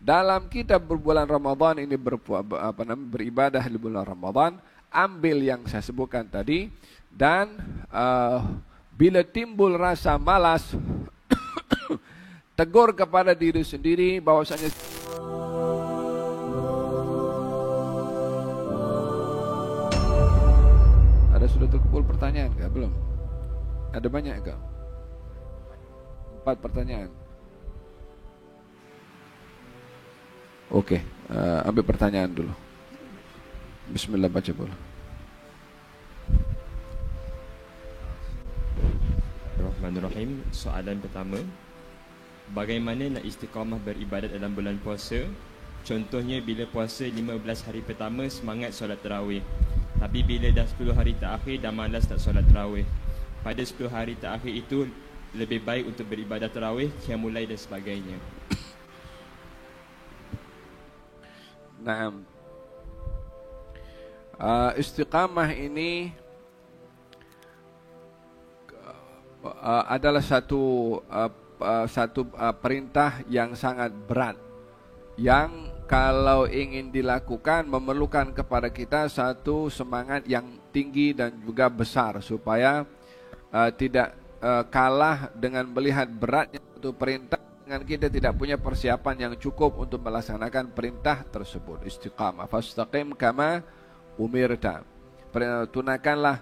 dalam kita berbulan Ramadan ini beribadah di bulan Ramadan, ambil yang saya sebutkan tadi, dan bila timbul rasa malas, tegur kepada diri sendiri bahwasanya ada sudah terkumpul pertanyaan enggak? Belum? Ada banyak enggak? 4 pertanyaan. Oke, ambil pertanyaan dulu. Bismillah, baca dulu. Bismillahirrahmanirrahim. Soalan pertama, bagaimana nak istiqamah beribadat dalam bulan puasa? Contohnya bila puasa 15 hari pertama semangat solat tarawih, tapi bila dah 10 hari terakhir dah malas tak solat tarawih. Pada 10 hari terakhir itu lebih baik untuk beribadat tarawih, qiyamul lail dan sebagainya. Naam. Istiqamah ini adalah satu perintah yang sangat berat, yang kalau ingin dilakukan memerlukan kepada kita satu semangat yang tinggi dan juga besar, supaya tidak kalah dengan melihat beratnya satu perintah dengan kita tidak punya persiapan yang cukup untuk melaksanakan perintah tersebut. Istiqamah, fastaqim kama umirta, tunaikanlah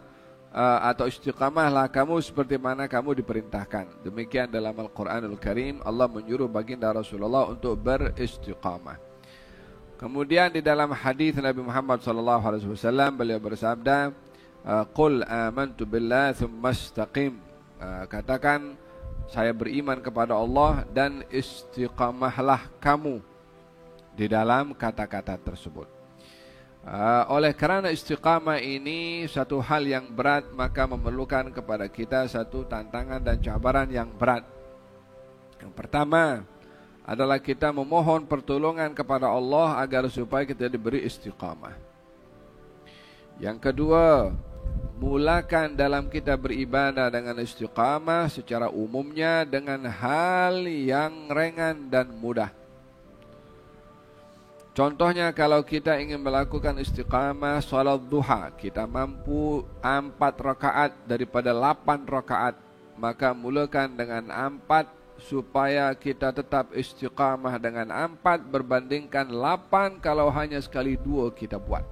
atau istiqamahlah kamu seperti mana kamu diperintahkan. Demikian dalam Al-Quranul Karim Allah menyuruh baginda Rasulullah untuk beristiqamah. Kemudian di dalam hadis Nabi Muhammad SAW beliau bersabda, qul amantu billah thumma istaqim, katakan saya beriman kepada Allah dan istiqamahlah kamu di dalam kata-kata tersebut. Oleh kerana istiqamah ini satu hal yang berat, maka memerlukan kepada kita satu tantangan dan cabaran yang berat. Yang pertama adalah kita memohon pertolongan kepada Allah agar supaya kita diberi istiqamah. Yang kedua, mulakan dalam kita beribadah dengan istiqamah secara umumnya dengan hal yang ringan dan mudah. Contohnya kalau kita ingin melakukan istiqamah salat duha, kita mampu 4 rakaat daripada 8 rakaat, maka mulakan dengan 4 supaya kita tetap istiqamah dengan 4 berbandingkan 8 kalau hanya sekali 2 kita buat.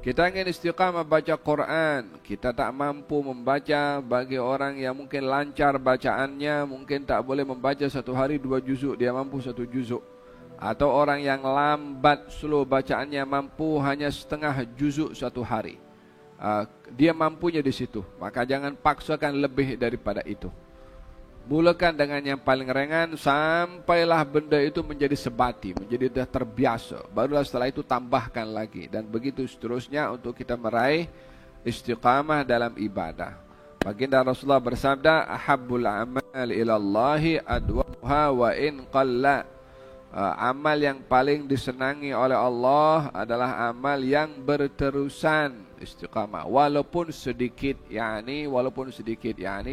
Kita ingin istiqamah baca Quran, kita tak mampu membaca, bagi orang yang mungkin lancar bacaannya, mungkin tak boleh membaca satu hari 2 juzuk, dia mampu 1 juzuk. Atau orang yang lambat slow bacaannya, mampu hanya setengah juzuk satu hari, dia mampunya di situ, maka jangan paksakan lebih daripada itu. Mulakan dengan yang paling ringan sampailah benda itu menjadi sebati, menjadi dah terbiasa. Barulah setelah itu tambahkan lagi, dan begitu seterusnya untuk kita meraih istiqamah dalam ibadah. Baginda Rasulullah bersabda, ahabbul amal ilallahi adwamuha wa in qalla. Amal yang paling disenangi oleh Allah adalah amal yang berterusan, istiqamah, walaupun sedikit,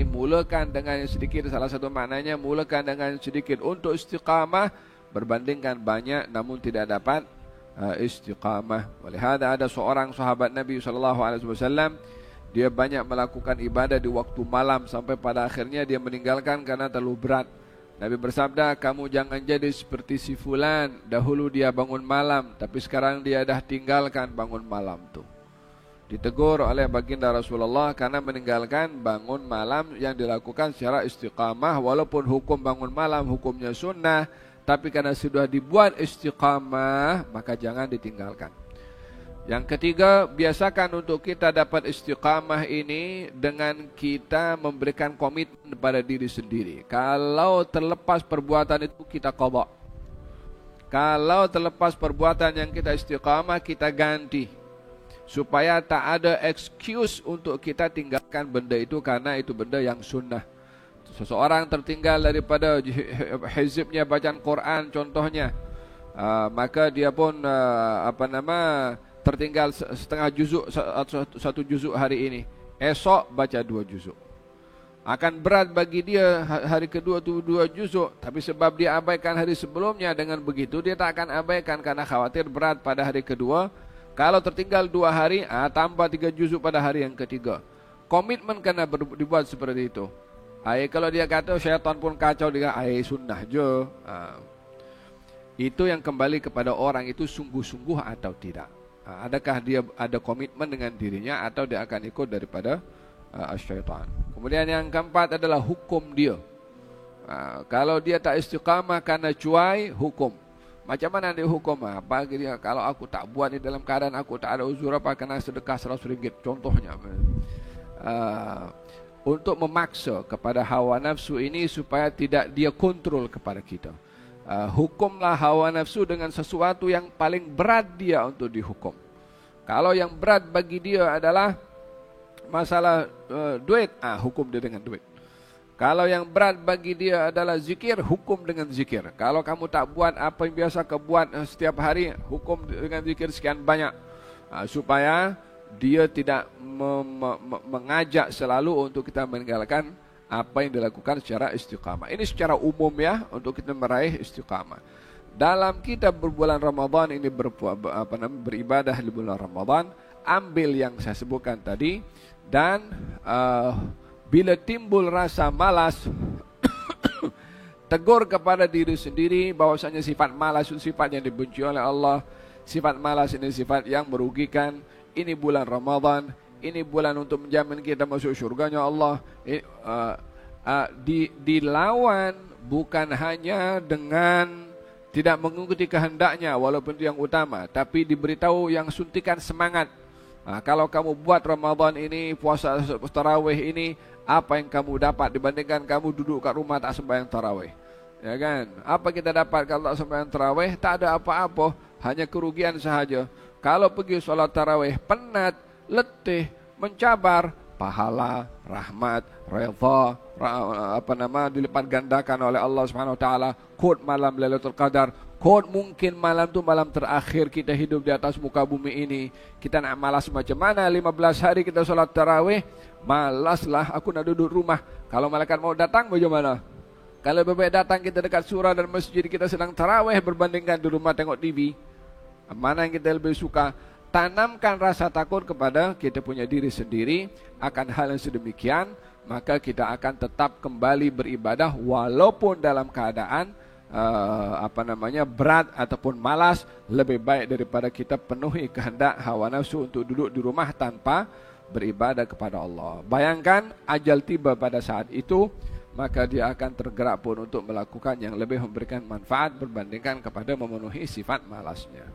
mulakan dengan yang sedikit. Salah satu maknanya mulakan dengan yang sedikit untuk istiqamah berbandingkan banyak namun tidak dapat istiqamah. Walihada ada seorang sahabat Nabi SAW, dia banyak melakukan ibadah di waktu malam sampai pada akhirnya dia meninggalkan karena terlalu berat. Nabi bersabda, kamu jangan jadi seperti si fulan, dahulu dia bangun malam, tapi sekarang dia dah tinggalkan bangun malam tu. Ditegur oleh baginda Rasulullah karena meninggalkan bangun malam yang dilakukan secara istiqamah, walaupun hukum bangun malam hukumnya sunnah, tapi karena sudah dibuat istiqamah, maka jangan ditinggalkan. Yang ketiga, biasakan untuk kita dapat istiqamah ini dengan kita memberikan komitmen pada diri sendiri. Kalau terlepas perbuatan itu kita qadha. Kalau terlepas perbuatan yang kita istiqamah, kita ganti. Supaya tak ada excuse untuk kita tinggalkan benda itu karena itu benda yang sunnah. Seseorang tertinggal daripada hizibnya bacaan Quran contohnya, maka dia pun tertinggal setengah juzuk, 1 juzuk hari ini, esok baca 2 juzuk. Akan berat bagi dia hari kedua itu 2 juzuk, tapi sebab dia abaikan hari sebelumnya, dengan begitu dia tak akan abaikan karena khawatir berat pada hari kedua. Kalau tertinggal 2 hari, tambah 3 juzuk pada hari yang ketiga. Komitmen kena dibuat seperti itu. Kalau dia kata syaitan pun kacau, dia sunnah je. Itu yang kembali kepada orang itu sungguh-sungguh atau tidak. Adakah dia ada komitmen dengan dirinya atau dia akan ikut daripada syaitan. Kemudian yang keempat adalah hukum dia. Kalau dia tak istiqamah karena cuai, hukum. Macam mana dia hukum? Bagi dia, kalau aku tak buat ni dalam keadaan aku tak ada uzur apa, kena sedekah RM100 contohnya. Untuk memaksa kepada hawa nafsu ini supaya tidak dia kontrol kepada kita. Hukumlah hawa nafsu dengan sesuatu yang paling berat dia untuk dihukum. Kalau yang berat bagi dia adalah masalah duit, hukum dia dengan duit. Kalau yang berat bagi dia adalah zikir, hukum dengan zikir. Kalau kamu tak buat apa yang biasa kau buat setiap hari, hukum dengan zikir sekian banyak. Supaya dia tidak mengajak selalu untuk kita meninggalkan apa yang dilakukan secara istiqamah. Ini secara umum ya, untuk kita meraih istiqamah. Dalam kita berbulan Ramadan ini beribadah di bulan Ramadan, ambil yang saya sebutkan tadi, dan bila timbul rasa malas, tegur kepada diri sendiri bahwasanya sifat malas itu sifat yang dibenci oleh Allah. Sifat malas ini sifat yang merugikan. Ini bulan Ramadan, ini bulan untuk menjamin kita masuk syurganya Allah. Dilawan bukan hanya dengan tidak mengikuti kehendaknya, walaupun itu yang utama, tapi diberitahu yang suntikan semangat. Kalau kamu buat Ramadan ini, puasa tarawih ini, apa yang kamu dapat dibandingkan kamu duduk kat rumah tak sembahyang tarawih? Ya kan? Apa kita dapat kalau tak sembahyang tarawih? Tak ada apa-apa, hanya kerugian sahaja. Kalau pergi solat tarawih penat, letih, mencabar, pahala, rahmat, redha, dilipat gandakan oleh Allah Subhanahu wa taala. Kod malam Lailatul Qadar, kod mungkin malam tu malam terakhir kita hidup di atas muka bumi ini. Kita nak malas macam mana? 15 hari kita solat tarawih, malaslah aku nak duduk rumah. Kalau malaikat mau datang bagaimana? Kalau bebek datang kita dekat surau dan masjid kita sedang tarawih berbandingkan di rumah tengok TV. Mana yang kita lebih suka? Tanamkan rasa takut kepada kita punya diri sendiri akan hal yang sedemikian, maka kita akan tetap kembali beribadah walaupun dalam keadaan berat ataupun malas. Lebih baik daripada kita penuhi kehendak hawa nafsu untuk duduk di rumah tanpa beribadah kepada Allah. Bayangkan ajal tiba pada saat itu, maka dia akan tergerak pun untuk melakukan yang lebih memberikan manfaat berbandingkan kepada memenuhi sifat malasnya.